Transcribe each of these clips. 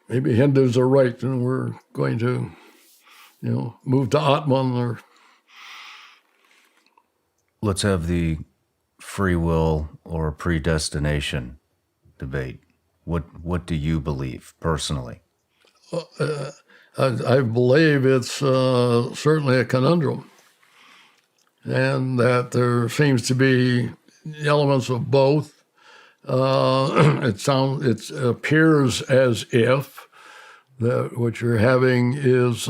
maybe Hindus are right and we're going to, move to Atman or. Let's have the free will or predestination debate. What do you believe personally? I believe it's certainly a conundrum, and that there seems to be elements of both. It appears as if that what you're having is,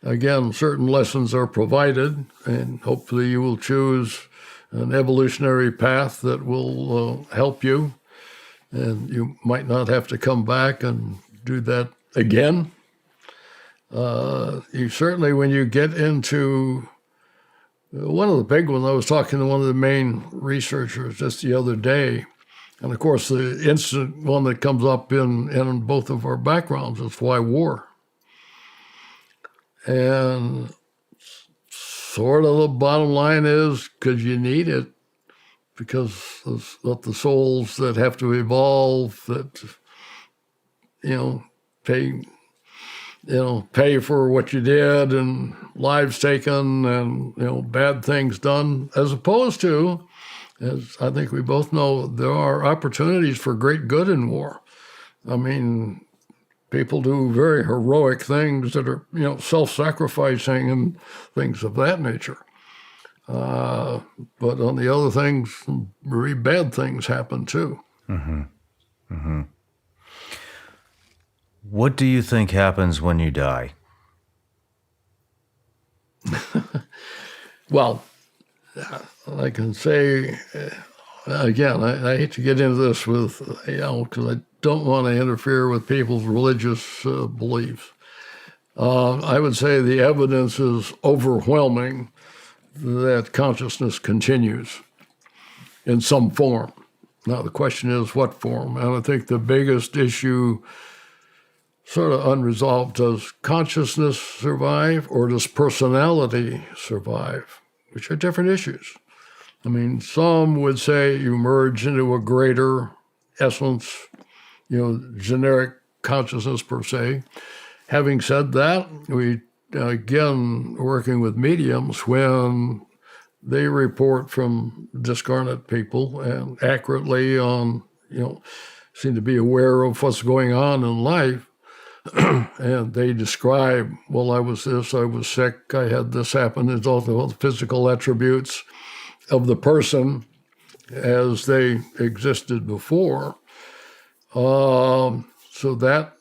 again, certain lessons are provided, and hopefully you will choose an evolutionary path that will help you, and you might not have to come back and do that again. You certainly, when you get into one of the big ones, I was talking to one of the main researchers just the other day, and of course the instant one that comes up in both of our backgrounds is why war. And sort of the bottom line is because you need it, because of the souls that have to evolve, that pay for what you did, and lives taken, and bad things done, as opposed to, as I think we both know, there are opportunities for great good in war. I mean, people do very heroic things that are, self-sacrificing and things of that nature. But on the other things, some very bad things happen too. Mm-hmm. Mm-hmm. What do you think happens when you die? Well, I can say, again, I hate to get into this with, because I don't want to interfere with people's religious beliefs. I would say the evidence is overwhelming that consciousness continues in some form. Now, the question is what form? And I think the biggest issue, sort of unresolved, does consciousness survive or does personality survive, which are different issues. I mean, some would say you merge into a greater essence, generic consciousness per se. Having said that, we, again, working with mediums, when they report from discarnate people and accurately on, seem to be aware of what's going on in life, and they describe, well, I was this, I was sick, I had this happen. It's all the physical attributes of the person as they existed before. So there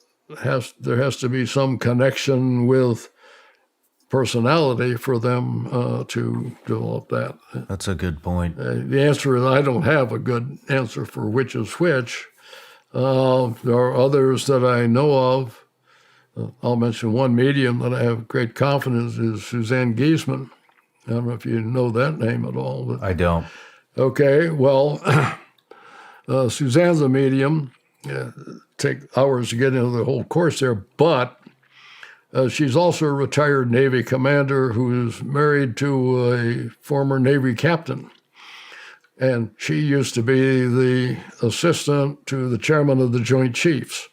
has to be some connection with personality for them to develop that. That's a good point. The answer is I don't have a good answer for which is which. There are others that I know of. I'll mention one medium that I have great confidence is Suzanne Giesman. I don't know if you know that name at all. But, I don't. Okay, well, Suzanne's a medium. Take hours to get into the whole course there, but she's also a retired Navy commander who is married to a former Navy captain. And she used to be the assistant to the chairman of the Joint Chiefs.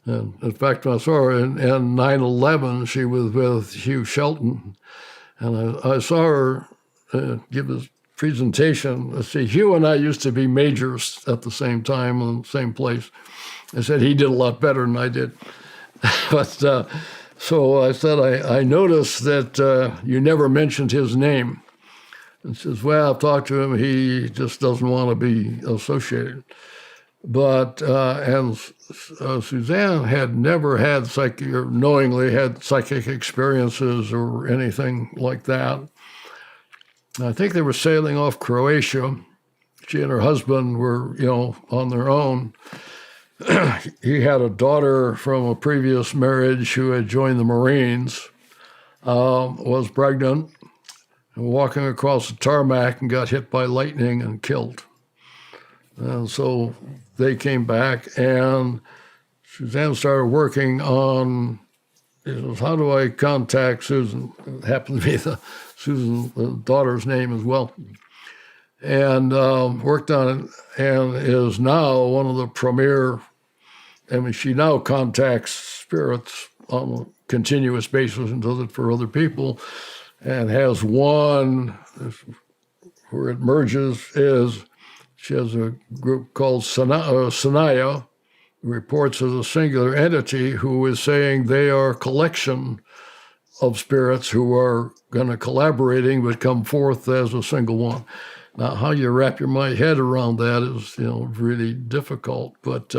And in fact, when I saw her in 9/11, she was with Hugh Shelton. And I saw her give this presentation. Let's see, Hugh and I used to be majors at the same time in the same place. I said he did a lot better than I did. But so I said, I noticed that you never mentioned his name. And she says, well, I've talked to him. He just doesn't want to be associated. But, Suzanne had never had or knowingly had psychic experiences or anything like that. I think they were sailing off Croatia. She and her husband were, on their own. He had a daughter from a previous marriage who had joined the Marines, was pregnant, and walking across the tarmac and got hit by lightning and killed. And so they came back, and Suzanne started working on, how do I contact Susan? It happened to be Susan's daughter's name as well. And worked on it, and is now one of the premier she now contacts spirits on a continuous basis and does it for other people, and has one where it merges is she has a group called Sanaya, who reports as a singular entity who is saying they are a collection of spirits who are going to collaborating but come forth as a single one. Now, how you wrap your head around that is, really difficult. But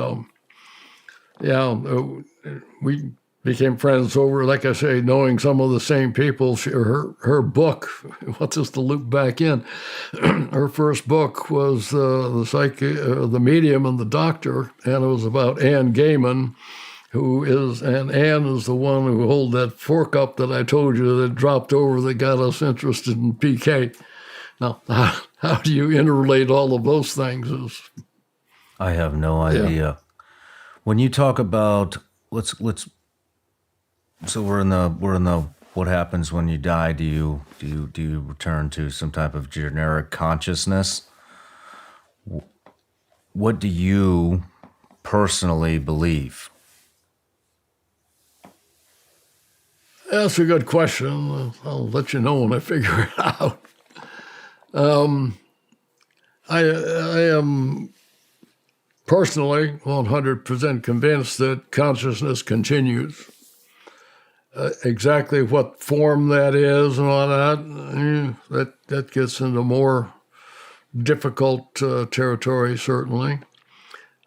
we became friends over, like I say, knowing some of the same people. Her book, what's this to loop back in? Her first book was the Medium and the Doctor, and it was about Anne Gaiman, and Anne is the one who held that fork up that I told you that dropped over that got us interested in PK. Now, how do you interrelate all of those things? I have no idea. Yeah. When you talk about let's so we're in the what happens when you die? Do you return to some type of generic consciousness? What do you personally believe? That's a good question. I'll let you know when I figure it out. I am personally 100% convinced that consciousness continues. Exactly what form that is and all that gets into more difficult territory, certainly.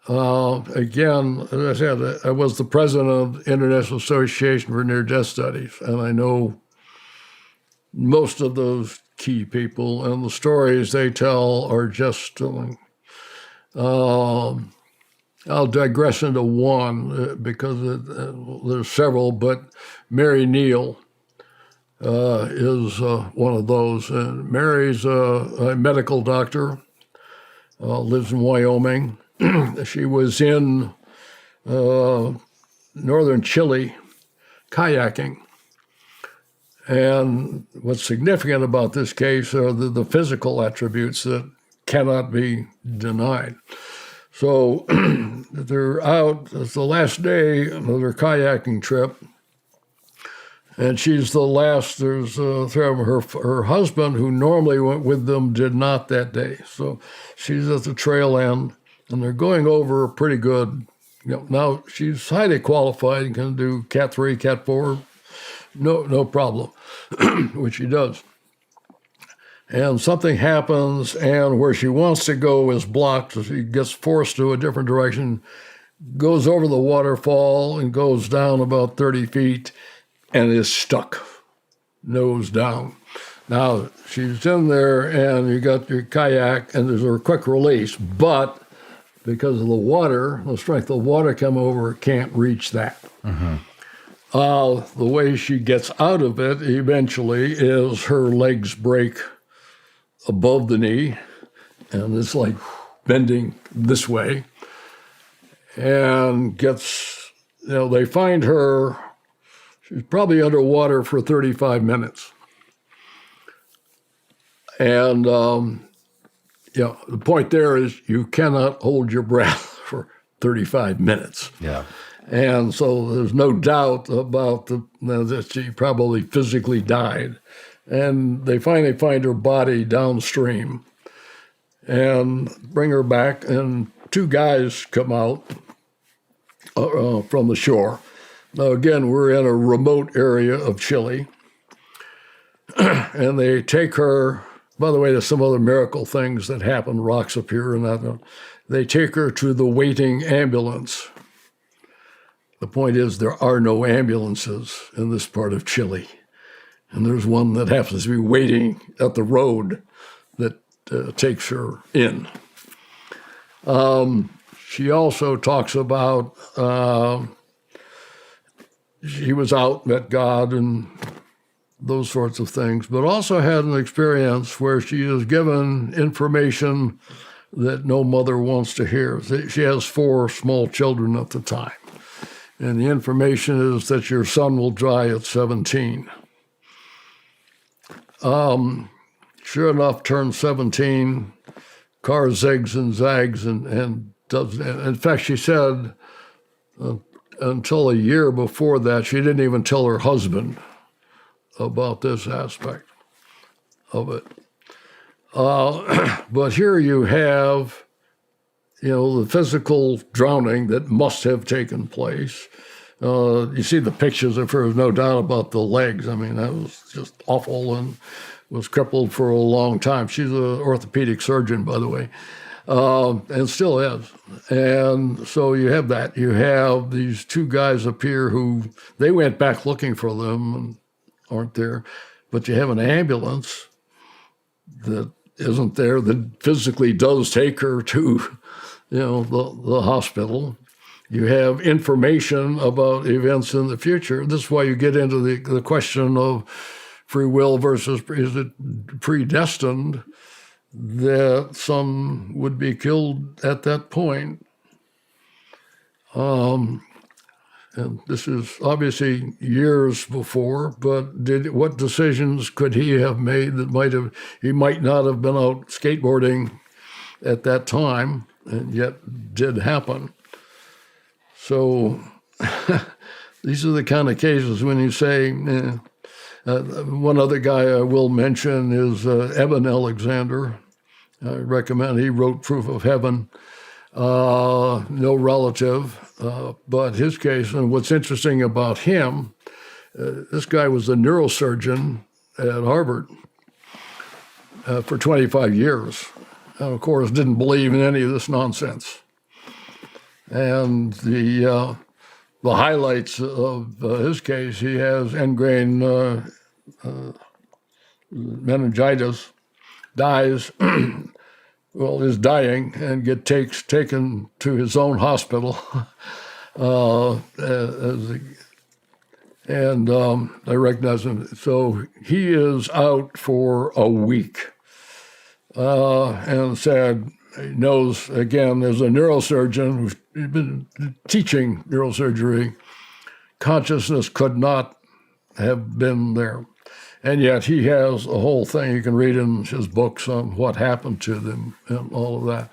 Again, as I said, I was the president of the International Association for Near-Death Studies, and I know most of those key people, and the stories they tell are just stunning. I'll digress into one because there's several, but Mary Neal is one of those. And Mary's a medical doctor, lives in Wyoming. She was in northern Chile kayaking. And what's significant about this case are the physical attributes that cannot be denied. So they're out, it's the last day of their kayaking trip, and she's the last. There's her husband, who normally went with them, did not that day. So she's at the trail end, and they're going over pretty good. Now she's highly qualified and can do Cat 3, Cat 4, no problem, which she does. And something happens, and where she wants to go is blocked. So she gets forced to a different direction, goes over the waterfall, and goes down about 30 feet, and is stuck, nose down. Now, she's in there, and you got your kayak, and there's a quick release, but because of the water, the strength of the water come over, can't reach that. Mm-hmm. The way she gets out of it eventually is her legs break above the knee, and it's like bending this way, and they find her, she's probably underwater for 35 minutes. And, the point there is you cannot hold your breath for 35 minutes. Yeah. And so there's no doubt about that she probably physically died. And they finally find her body downstream and bring her back, and two guys come out from the shore. Now, again, we're in a remote area of Chile, and they take her. By the way, there's some other miracle things that happen, rocks appear and that. They take her to the waiting ambulance. The point is, there are no ambulances in this part of Chile. And there's one that happens to be waiting at the road that takes her in. She also talks about she was out, met God, and those sorts of things, but also had an experience where she is given information that no mother wants to hear. She has 4 small children at the time. And the information is that your son will die at 17. Sure enough, turns 17, car zigs and zags and does. In fact, she said Until a year before that, she didn't even tell her husband about this aspect of it. But here you have, the physical drowning that must have taken place. You see the pictures of her, no doubt about the legs. I mean, that was just awful and was crippled for a long time. She's an orthopedic surgeon, by the way, and still is. And so you have that. You have these two guys up here who, they went back looking for them and aren't there. But you have an ambulance that isn't there that physically does take her to, the hospital. You have information about events in the future. This is why you get into the question of free will versus, is it predestined that some would be killed at that point? And this is obviously years before, but what decisions could he have made that he might not have been out skateboarding at that time, and yet did happen. So these are the kind of cases when you say, one other guy I will mention is Eben Alexander. I recommend, he wrote Proof of Heaven. No relative, but his case, and what's interesting about him, this guy was a neurosurgeon at Harvard for 25 years, and of course didn't believe in any of this nonsense. And the highlights of his case, he has end-grain meningitis, dies. Well, is dying and taken to his own hospital. I recognize him. So he is out for a week. And said, he knows, again, there's a neurosurgeon who's been teaching neurosurgery. Consciousness could not have been there. And yet he has a whole thing you can read in his books on what happened to them and all of that.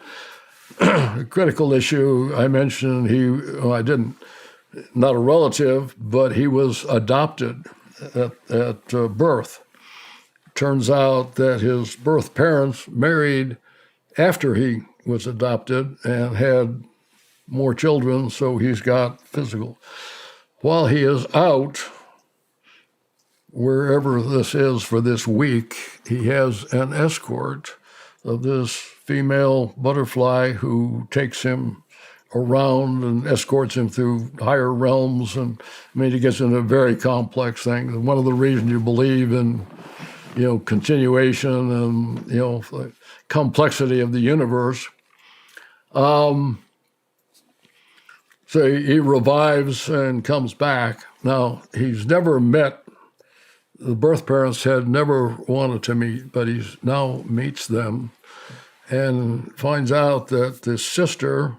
A critical issue I mentioned, not a relative, but he was adopted at birth. Turns out that his birth parents married after he was adopted and had more children, so he's got physical. While he is out, wherever this is for this week, he has an escort of this female butterfly who takes him around and escorts him through higher realms. And he gets into a very complex thing. One of the reasons you believe in, continuation and, the complexity of the universe. So he revives and comes back. Now, he's never met. The birth parents had never wanted to meet, but he now meets them and finds out that this sister,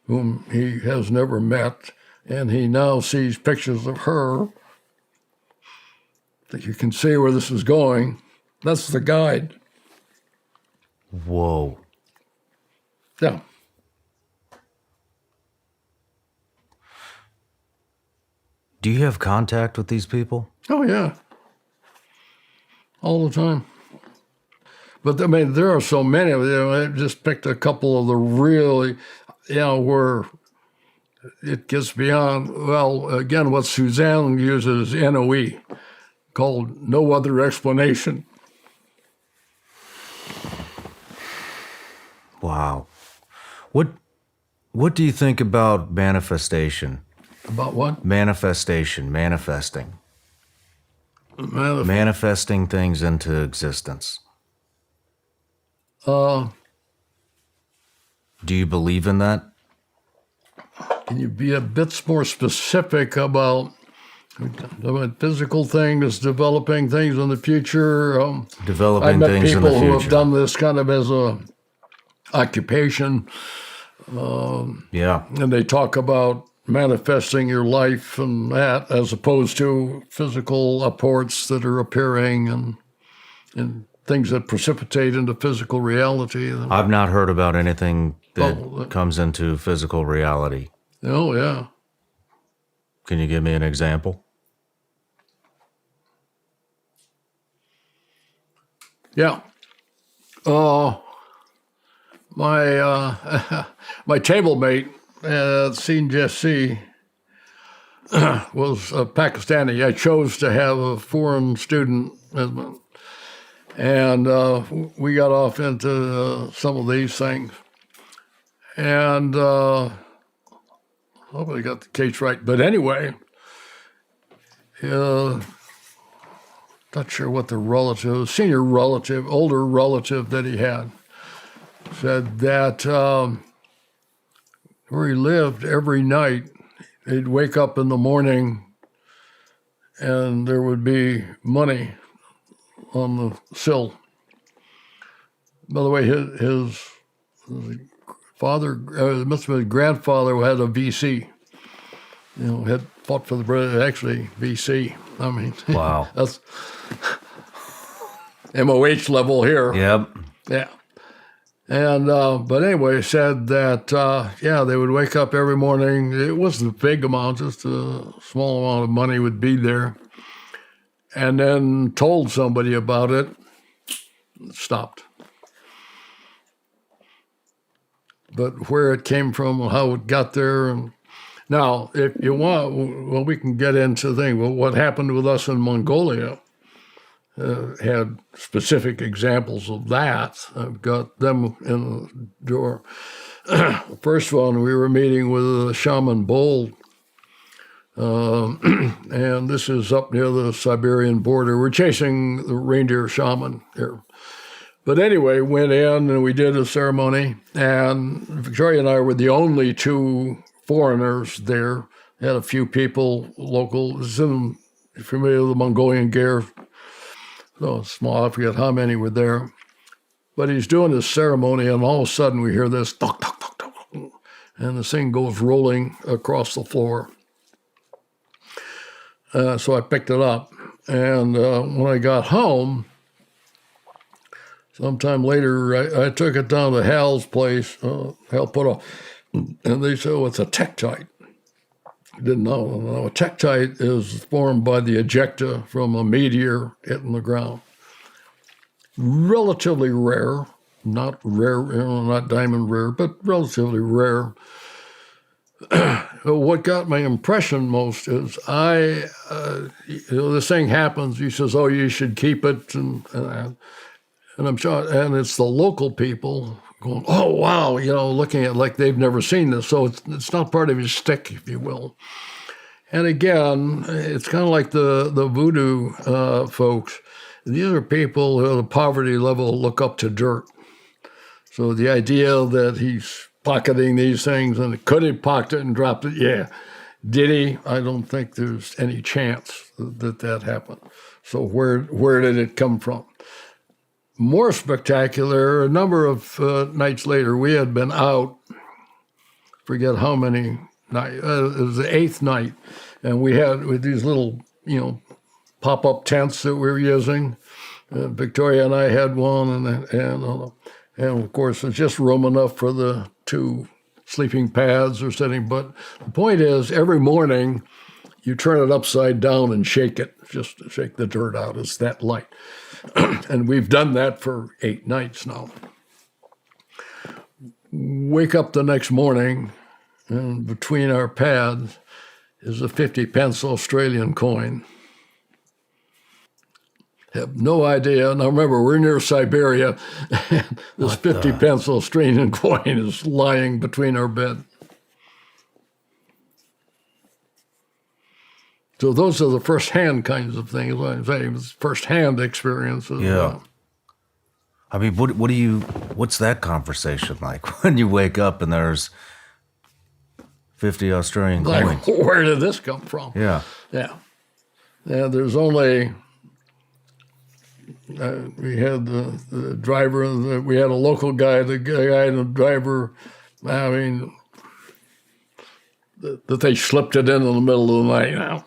whom he has never met, and he now sees pictures of her. I think you can see where this is going. That's the guide. Whoa. Yeah. Do you have contact with these people? Oh, yeah. All the time. But there are so many of them. I just picked a couple of the really, where it gets beyond, again, what Suzanne uses, NOE, called no other explanation. Wow. What do you think about manifestation? About what? Manifesting things into existence. Do you believe in that? Can you be a bit more specific about physical things, developing things in the future? Developing things in the future. I've met people who have done this kind of as a occupation. Yeah. And they talk about manifesting your life and that, as opposed to physical apports that are appearing and things that precipitate into physical reality. I've not heard about anything that comes into physical reality. Oh, yeah. Can you give me an example? Yeah. My my table mate at Scene Jesse was Pakistani. I chose to have a foreign student, and we got off into some of these things. And hopefully I got the case right. But anyway, not sure what the relative, senior relative, older relative that he had, said that where he lived every night, he'd wake up in the morning and there would be money on the sill. By the way, his father, must have been his grandfather, who had a VC. Had fought for the British, actually, VC. I mean, Wow. That's MOH level here. Yep. Yeah. And, but anyway, said that, they would wake up every morning. It wasn't a big amount, just a small amount of money would be there. And then told somebody about it, stopped. But where it came from, how it got there. And now, if you want, well, we can get into things. Well, what happened with us in Mongolia had specific examples of that. I've got them in the drawer. The first one, we were meeting with a shaman bull, and this is up near the Siberian border. We're chasing the reindeer shaman here. But anyway, went in and we did a ceremony, and Victoria and I were the only two foreigners there. Had a few people local. Familiar with the Mongolian gear? So small, I forget how many were there. But he's doing this ceremony, and all of a sudden we hear this, tok, tok, tok, tok, and this thing goes rolling across the floor. So I picked it up, and when I got home, sometime later, I took it down to Hal's place. Hal put a, and they said, "Oh, it's a tektite." Didn't know. No, a tektite is formed by the ejecta from a meteor hitting the ground. Relatively rare, not rare, not diamond rare, but relatively rare. What got my impression most is this thing happens. He says, "Oh, you should keep it," and I'm sure, and it's the local people going, "Oh, wow," looking at it like they've never seen this. So it's not part of his stick, if you will. And again, it's kind of like the voodoo folks. These are people who at a poverty level look up to dirt. So the idea that he's pocketing these things, and could he pocket it and dropped it? Yeah. Did he? I don't think there's any chance that happened. So where did it come from? More spectacular, a number of nights later, we had been out, forget how many nights, it was the eighth night, and we had with these little, pop-up tents that we were using. Victoria and I had one, and of course, it's just room enough for the two sleeping pads or sitting. But the point is, every morning, you turn it upside down and shake it, just to shake the dirt out. It's that light. And we've done that for 8 nights now. Wake up the next morning, and between our pads is a 50 pence Australian coin. Have no idea. Now remember, we're near Siberia, and this 50 pence Australian coin is lying between our bed. So those are the first-hand kinds of things. Like I'm saying, first-hand experiences. Yeah. I mean, what's that conversation like when you wake up and there's 50 Australian coins? Where did this come from? Yeah. Yeah. Yeah, there's only, we had the driver, we had a local guy, the guy and the driver, I mean, that they slipped it in the middle of the night. Now,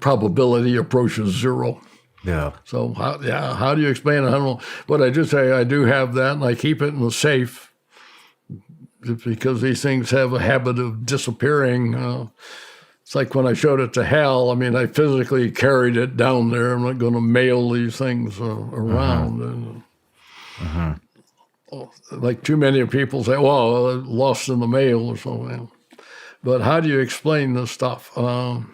probability approaches 0. Yeah. So how do you explain it? I don't know. But I do say I do have that, and I keep it in the safe because these things have a habit of disappearing. It's like when I showed it to Hal, I mean, I physically carried it down there. I'm not going to mail these things around. And, like too many people say, well, lost in the mail or something. But how do you explain this stuff? Don't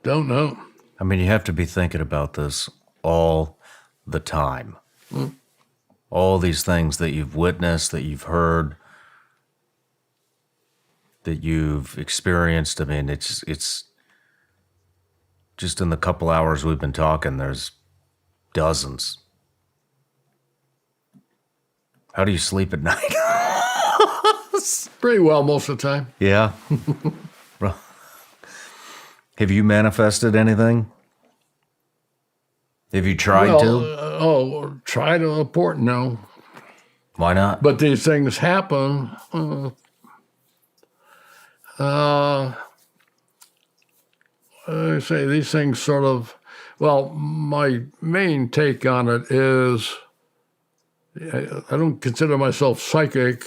know. I mean, you have to be thinking about this all the time. All these things that you've witnessed, that you've heard, that you've experienced. I mean, it's just in the couple hours we've been talking, there's dozens. How do you sleep at night? Pretty well most of the time. Yeah. Have you manifested anything? Have you tried to? Try to report, no. Why not? But these things happen. I say these things sort of, well, my main take on it is I don't consider myself psychic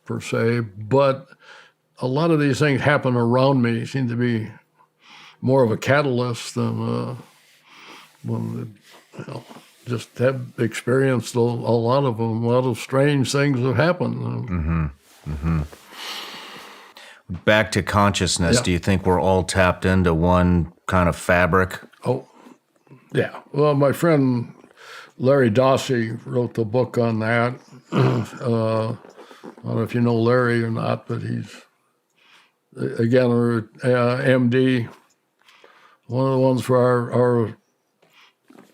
per se, but a lot of these things happen around me, seem to be more of a catalyst than just have experienced a lot of them. A lot of strange things have happened. Back to consciousness, Yeah. Do you think we're all tapped into one kind of fabric? Oh, yeah. Well, my friend Larry Dossie wrote the book on that. I don't know if you know Larry or not, but he's, again, MD, one of the ones where our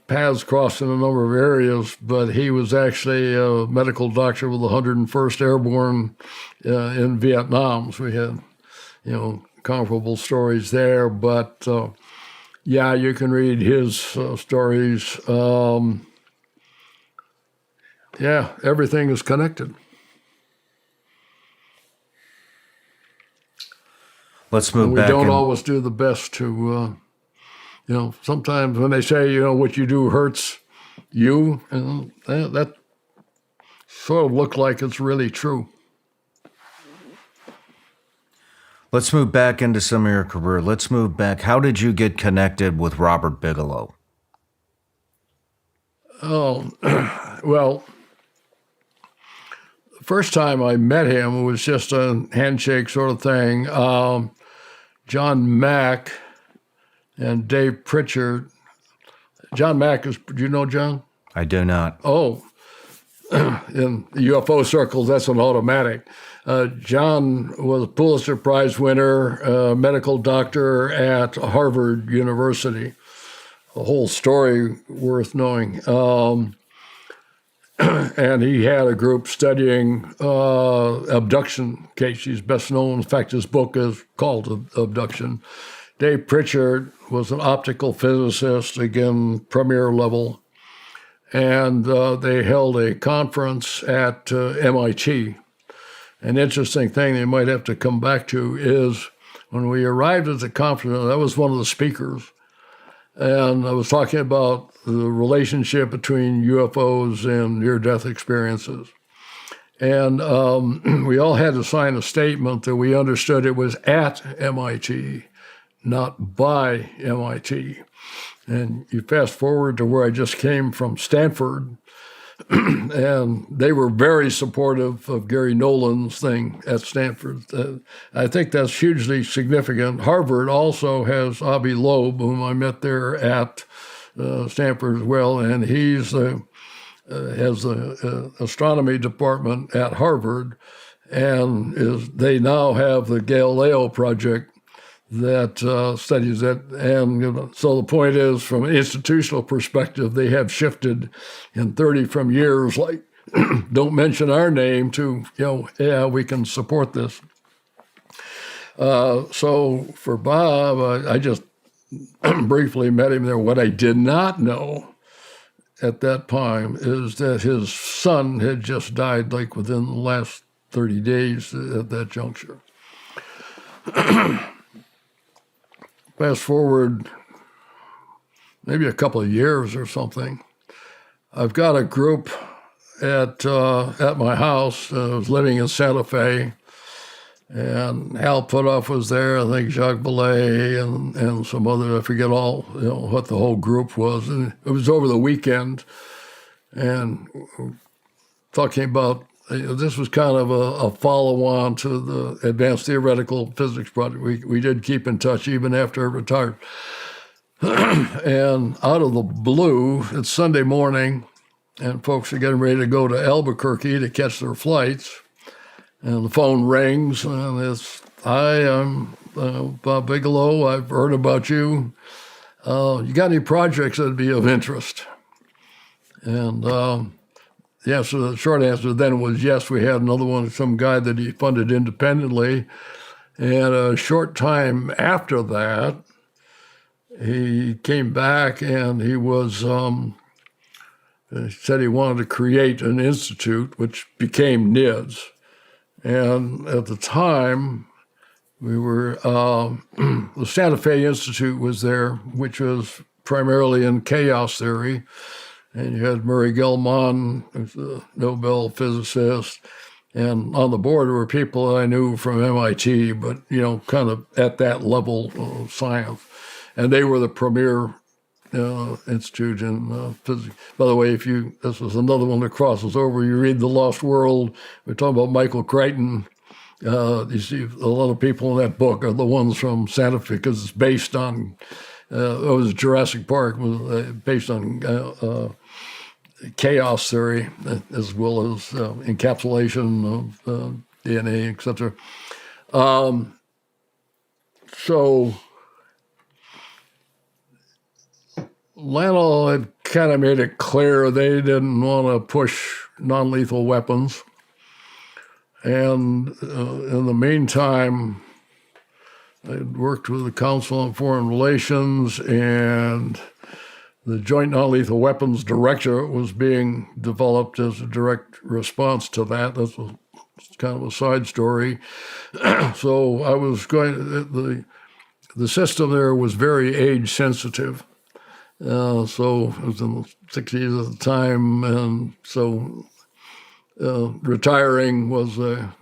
paths crossed in a number of areas, but he was actually a medical doctor with the 101st Airborne in Vietnam. So we had, comparable stories there. But yeah, you can read his stories. Yeah, everything is connected. Let's move We back. don't always do the best to, sometimes when they say, what you do hurts you, that sort of look like it's really true. Let's move back into some of your career. Let's move back. How did you get connected with Robert Bigelow? Oh, well, the first time I met him, it was just a handshake sort of thing. John Mack and Dave Pritchard. John Mack is, do you know John? I do not. Oh, in the UFO circles, that's an automatic. John was a Pulitzer Prize winner, medical doctor at Harvard University. A whole story worth knowing. And he had a group studying abduction cases. He's best known. In fact, his book is called Abduction. Dave Pritchard was an optical physicist, again, premier level. And they held a conference at MIT. An interesting thing they might have to come back to is when we arrived at the conference, I was one of the speakers. And I was talking about the relationship between UFOs and near-death experiences. And we all had to sign a statement that we understood it was at MIT, not by MIT. And you fast forward to where I just came from Stanford, and they were very supportive of Gary Nolan's thing at Stanford. I think that's hugely significant. Harvard also has Avi Loeb, whom I met there at Stanford as well, and he's has the astronomy department at Harvard, and they now have the Galileo project that studies it. And so the point is, from an institutional perspective, they have shifted in 30 from years, like, don't mention our name, to, yeah, we can support this. So for Bob, I just briefly met him there. What I did not know at that time is that his son had just died, like within the last 30 days at that juncture. Fast forward maybe a couple of years or something, I've got a group at my house. I was living in Santa Fe, And Hal Puthoff was there, I think Jacques Vallée and some other, I forget all, what the whole group was. And it was over the weekend. And talking about, this was kind of a follow-on to the Advanced Theoretical Physics project. We did keep in touch even after I retired. And out of the blue, it's Sunday morning, and folks are getting ready to go to Albuquerque to catch their flights. And the phone rings, and it's, "Hi, I'm Bob Bigelow. I've heard about you. You got any projects that'd be of interest?" And so the short answer then was yes. We had another one, some guy that he funded independently. And a short time after that, he came back and he was, he said he wanted to create an institute, which became NIDS. And at the time, we were, the Santa Fe Institute was there, which was primarily in chaos theory. And you had Murray Gell-Mann, who's a Nobel physicist. And on the board were people I knew from MIT, but, kind of at that level of science. And they were the premier institute in physics. By the way, this is another one that crosses over. You read The Lost World. We're talking about Michael Crichton. You see a lot of people in that book are the ones from Santa Fe because it's based on, it was Jurassic Park, was based on chaos theory as well as encapsulation of DNA, etc. So Lano had kind of made it clear they didn't want to push non-lethal weapons. And in the meantime, I'd worked with the Council on Foreign Relations, and the Joint Non-Lethal Weapons Directorate was being developed as a direct response to that. That's kind of a side story. So I was the system there was very age sensitive. So it was in the 60s at the time, and so retiring was a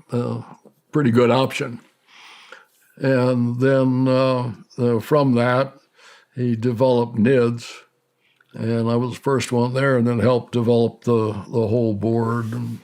pretty good option. And then from that, he developed NIDS, and I was the first one there, and then helped develop the whole board and